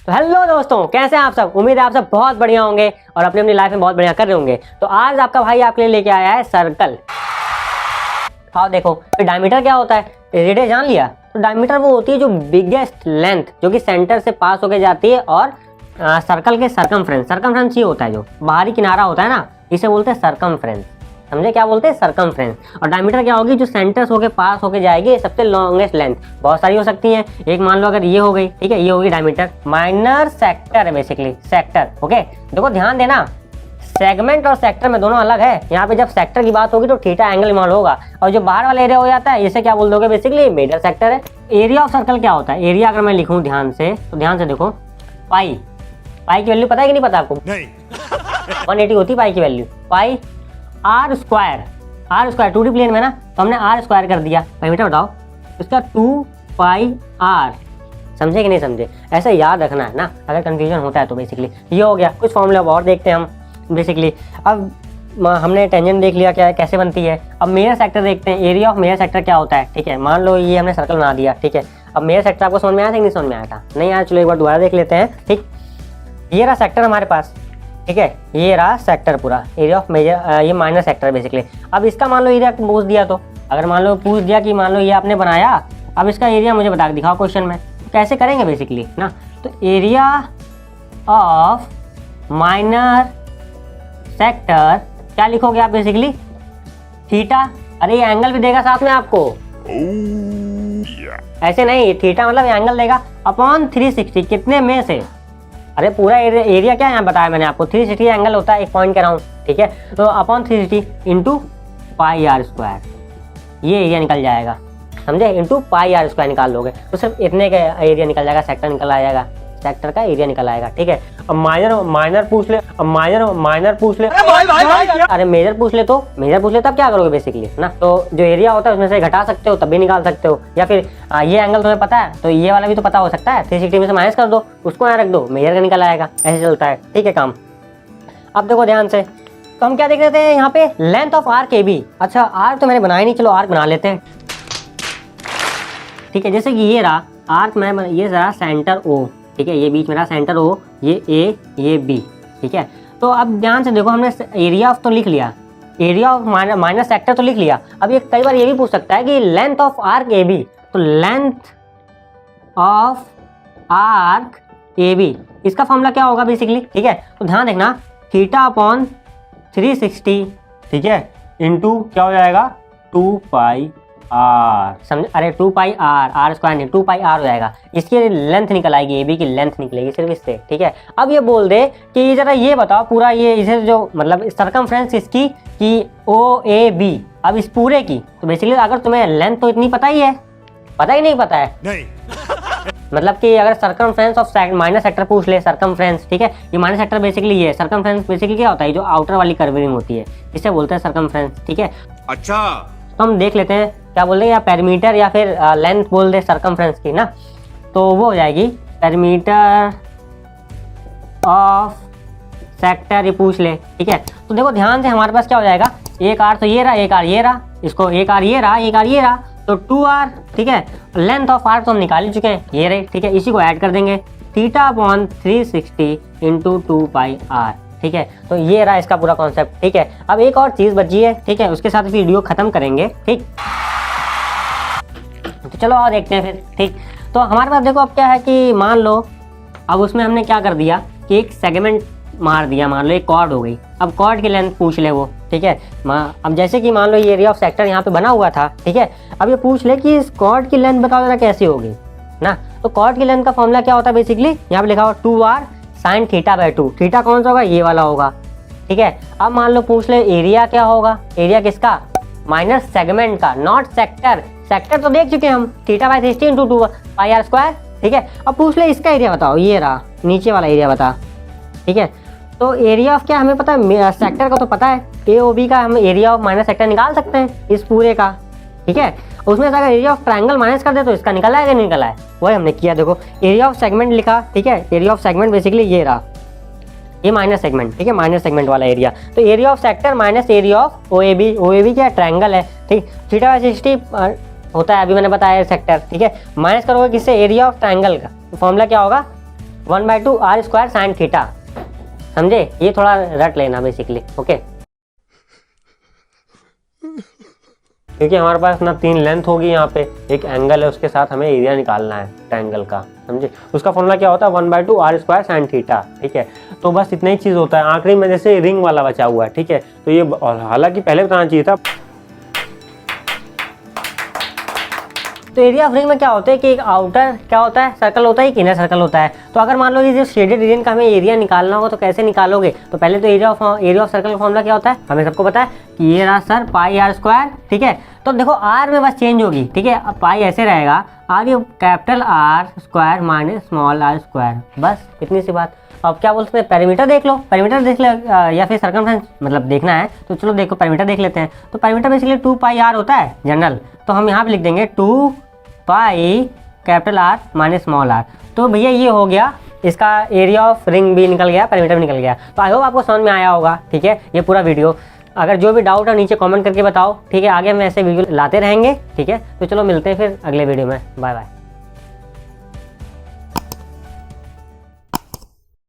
तो हेलो दोस्तों, कैसे हैं आप सब। उम्मीद है आप सब बहुत बढ़िया होंगे और अपनी अपनी लाइफ में बहुत बढ़िया कर रहे होंगे। तो आज आपका भाई आपके लिए लेके आया है सर्कल। आओ देखो, तो डायमीटर क्या होता है, रेडियस जान लिया। तो डायमीटर वो होती है जो बिगेस्ट लेंथ जो कि सेंटर से पास होके जाती है, और सर्कल के सरकमफ्रेंस ये होता है जो बाहरी किनारा होता है ना, इसे बोलते हैं सरकमफ्रेंस। समझे क्या बोलते हैं, सरकमफ्रेंस। और डायमीटर क्या होगी, जो सेंटर से होके पास होके जाएगी, सबसे लॉन्गेस्ट लेंथ। बहुत सारी हो सकती है, एक मान लो अगर ये हो गई, ठीक है, ये होगी डायमीटर। माइनर सेक्टर है बेसिकली, सेक्टर। ओके, देखो ध्यान देना, सेगमेंट और सेक्टर में दोनों अलग है। यहाँ पे जब सेक्टर की बात होगी तो थीटा एंगल इन्वॉल्व होगा, और जो बाहर वाला एरिया हो जाता है इसे क्या बोल दोगे, बेसिकली मेजर सेक्टर है। एरिया ऑफ सर्कल क्या होता है, एरिया अगर मैं लिखूं ध्यान से, तो ध्यान से देखो, पाई की वैल्यू पता है कि नहीं पता आपको? नहीं। 180 होती पाई की value. Pi r square 2D plane में ना, तो हमने आर स्क्वायर कर दिया। पैरामीटर बताओ इसका, 2 पाई आर। समझे कि नहीं समझे, ऐसे याद रखना है ना, अगर कंफ्यूजन होता है तो। बेसिकली ये हो गया। कुछ फॉर्मूला और देखते हैं हम बेसिकली। अब हमने टेंजेंट देख लिया क्या है, कैसे बनती है। अब मेजर सेक्टर देखते हैं, एरिया ऑफ मेजर सेक्टर क्या होता है। ठीक है, मान लो ये हमने सर्कल बना दिया, ठीक है। अब मेजर सेक्टर आपको समझ में आया था कि नहीं समझ में आया था? नहीं आया, चलो एक बार दोबारा देख लेते हैं। ठीक, ये रहा सेक्टर हमारे पास, ठीक है, ये रहा सेक्टर पूरा, एरिया ऑफ मेजर, ये माइनर सेक्टर बेसिकली। अब इसका मान लो एरिया पूछ दिया, तो अगर मान लो पूछ दिया कि मान लो ये आपने बनाया, अब इसका एरिया मुझे बता दिखाओ क्वेश्चन में, तो कैसे करेंगे बेसिकली ना। तो एरिया ऑफ माइनर सेक्टर क्या लिखोगे आप बेसिकली, थीटा। अरे ये एंगल भी देगा साथ में आपको, ऐसे नहीं, थीटा मतलब एंगल देगा अपॉन 360। कितने में से, अरे पूरा एरिया क्या यहाँ बताया मैंने आपको, 360 एंगल होता है एक पॉइंट के अराउंड, ठीक है। तो upon 360 into pi r square, ये एरिया निकल जाएगा, समझे। इंटू पाई आर स्क्वायर निकाल लोगे तो सिर्फ इतने का एरिया निकल जाएगा, सेक्टर निकल आएगा, सेक्टर का एरिया निकल आएगा, ठीक है। अब माइनर पूछ ले, अरे मेजर पूछ ले, तो मेजर पूछ ले तब क्या करोगे बेसिकली ना। तो जो एरिया होता है उसमें से घटा सकते हो, तब भी निकाल सकते हो। या फिर ये एंगल तुम्हें पता है तो ये वाला भी तो पता हो सकता है, 360 में से माइनस कर दो, उसको यहाँ रख दो, मेजर का निकल आएगा। ऐसे चलता है, ठीक है काम। अब देखो ध्यान से, तो हम क्या देख रहे थे यहाँ पे, length of arc A b. अच्छा आर्क तो मैंने बनाया नहीं, चलो आर्क बना लेते हैं, ठीक है। जैसे कि ये रहा आर्क, मैं ये रहा सेंटर ओ, ठीक है, ये बीच में रहा सेंटर ओ, ये ए ये बी, ठीक है। तो अब ध्यान से देखो, हमने एरिया ऑफ तो लिख लिया, एरिया ऑफ माइनर सेक्टर तो लिख लिया। अब ये कई बार ये भी पूछ सकता है कि length of arc A B, तो length of arc A B, इसका फॉर्मूला क्या होगा बेसिकली, ठीक है। तो ध्यान देखना, थीटा अपॉन 360, ठीक है, इंटू क्या हो जाएगा, 2 पाई आर। समझ, अरे 2 पाई आर स्क्वायर नहीं, 2 पाई आर हो जाएगा। इसकी लेंथ निकल आएगी, ए बी की लेंथ निकलेगी सिर्फ इससे, ठीक है। अब ये बोल दे कि जरा ये बताओ पूरा, ये इसे जो मतलब सरकमफ्रेंस इसकी कि ओ ए बी, अब इस पूरे की, तो बेसिकली अगर तुम्हें लेंथ तो इतनी पता ही है, पता ही नहीं पता है नहीं। मतलब कि अगर सरकमफ्रेंस ऑफ माइनर सेक्टर पूछ ले, सरकमफ्रेंस, ठीक है, ये माइनर सेक्टर बेसिकली ये सरकमफ्रेंस बेसिकली क्या होता है, जो आउटर वाली कर्विंग होती है, इसे बोलते हैं सरकमफ्रेंस, ठीक है। अच्छा, तो हम देख लेते हैं क्या बोल रहे हैं, या पेरीमीटर या फिर लेंथ बोल दे सरकमफ्रेंस की ना, तो वो हो जाएगी पेरीमीटर ऑफ सेक्टर, ये पूछ ले, ठीक है। तो देखो ध्यान से, हमारे पास क्या हो जाएगा, एक आर तो ये रहा, एक आर ये रहा, इसको एक आर ये रहा, एक आर ये रहा, तो 2 आर, ठीक है। लेंथ ऑफ आर तो हम निकाल ही चुके हैं, ये रहे, ठीक है। इसी को ऐड कर देंगे, theta upon 360 into 2 pi r, ठीक है। तो ये रहा इसका पूरा कॉन्सेप्ट, ठीक है। अब एक और चीज बची है, ठीक है, उसके साथ वीडियो खत्म करेंगे, ठीक। तो चलो और देखते हैं फिर, ठीक। तो हमारे पास देखो अब क्या है कि मान लो, अब उसमें हमने क्या कर दिया कि एक सेगमेंट मार दिया, मान लो एक कॉर्ड हो गई। अब कॉर्ड की लेंथ पूछ ले वो, ठीक है। अब जैसे कि मान लो ये एरिया ऑफ सेक्टर यहाँ पे बना हुआ था, ठीक है। अब ये पूछ ले कि इस कॉर्ड की लेंथ बताओ जरा कैसी होगी ना। तो कॉर्ड की लेंथ का फॉर्मूला क्या होता है बेसिकली, यहाँ पे लिखा हुआ 2r sine theta by 2। Theta कौन सा होगा, ये वाला होगा, ठीक है। अब मान लो पूछ ले एरिया क्या होगा, एरिया किसका, माइनस सेगमेंट का, नॉट सेक्टर। सेक्टर तो देख चुके हैं हम, theta by 360 into 2 pi r square, ठीक है। अब पूछ ले इसका एरिया बताओ, ये रहा नीचे वाला एरिया बता, ठीक है। तो एरिया ऑफ क्या हमें पता है, सेक्टर का तो पता है, ए ओ बी का हम एरिया ऑफ माइनस सेक्टर निकाल सकते हैं इस पूरे का, ठीक है। उसमें से अगर एरिया ऑफ ट्रायंगल माइनस कर दे तो इसका निकल आएगा, निकल आए, वही हमने किया। देखो एरिया ऑफ सेगमेंट लिखा, ठीक है, एरिया ऑफ सेगमेंट बेसिकली ये रहा, ये माइनर सेगमेंट, ठीक है, माइनर सेगमेंट वाला एरिया। तो area of sector minus area of o a b क्या ट्रायंगल है, ठीक। थीटा बाई 60 होता है, अभी मैंने बताया सेक्टर, ठीक है। माइनस करोगे किससे, एरिया ऑफ ट्रायंगल का, तो फॉर्मूला क्या होगा, 1/2 आर स्क्वायर साइन थीटा, समझे? ये थोड़ा रट लेना बेसिकली, ओके। क्योंकि हमारे पास ना 3 लेंथ होगी, यहाँ पे एक एंगल है, उसके साथ हमें एरिया निकालना है ट्रायंगल का, समझे? उसका फॉर्मूला क्या होता है? 1/2 आर स्क्वायर साइन थीटा, ठीक है। तो बस इतना ही चीज़ होता है। आखिरी में जैसे रिंग वाला बचा हुआ है, ठीक है। तो ये हालांकि पहले बताना चाहिए था। तो एरिया ऑफ रिंग में क्या होता है कि एक आउटर क्या होता है, सर्कल होता है, एक इनर सर्कल होता है। तो अगर मान लो ये जो शेडेड रीजन का हमें एरिया निकालना होगा तो कैसे निकालोगे? तो पहले तो एरिया ऑफ सर्कल का फॉर्मूला क्या होता है, हमें सबको पता है कि ये रहा सर पाई आर स्क्वायर, ठीक है। तो देखो आर में बस चेंज होगी, ठीक है। अब पाई ऐसे रहेगा, आर ये capital r square minus small r square, बस इतनी सी बात। अब क्या बोलते हैं, पेरीमीटर देख लो, पेरीमीटर देख ले, या फिर सर्कमफ्रेंस मतलब देखना है तो चलो देखो पेरीमीटर देख लेते हैं। तो पेरीमीटर बेसिकली 2 पाई आर होता है जनरल, तो हम यहाँ पे लिख देंगे 2 pi capital r minus small r. तो भैया ये हो गया, इसका एरिया ऑफ रिंग भी निकल गया, पेरीमीटर भी निकल गया। तो आई होप आपको समझ में आया होगा, ठीक है, ये पूरा वीडियो। अगर जो भी डाउट है नीचे कमेंट करके बताओ, ठीक है। आगे हम ऐसे वीडियो लाते रहेंगे, ठीक है। तो चलो मिलते हैं फिर अगले वीडियो में, बाय बाय।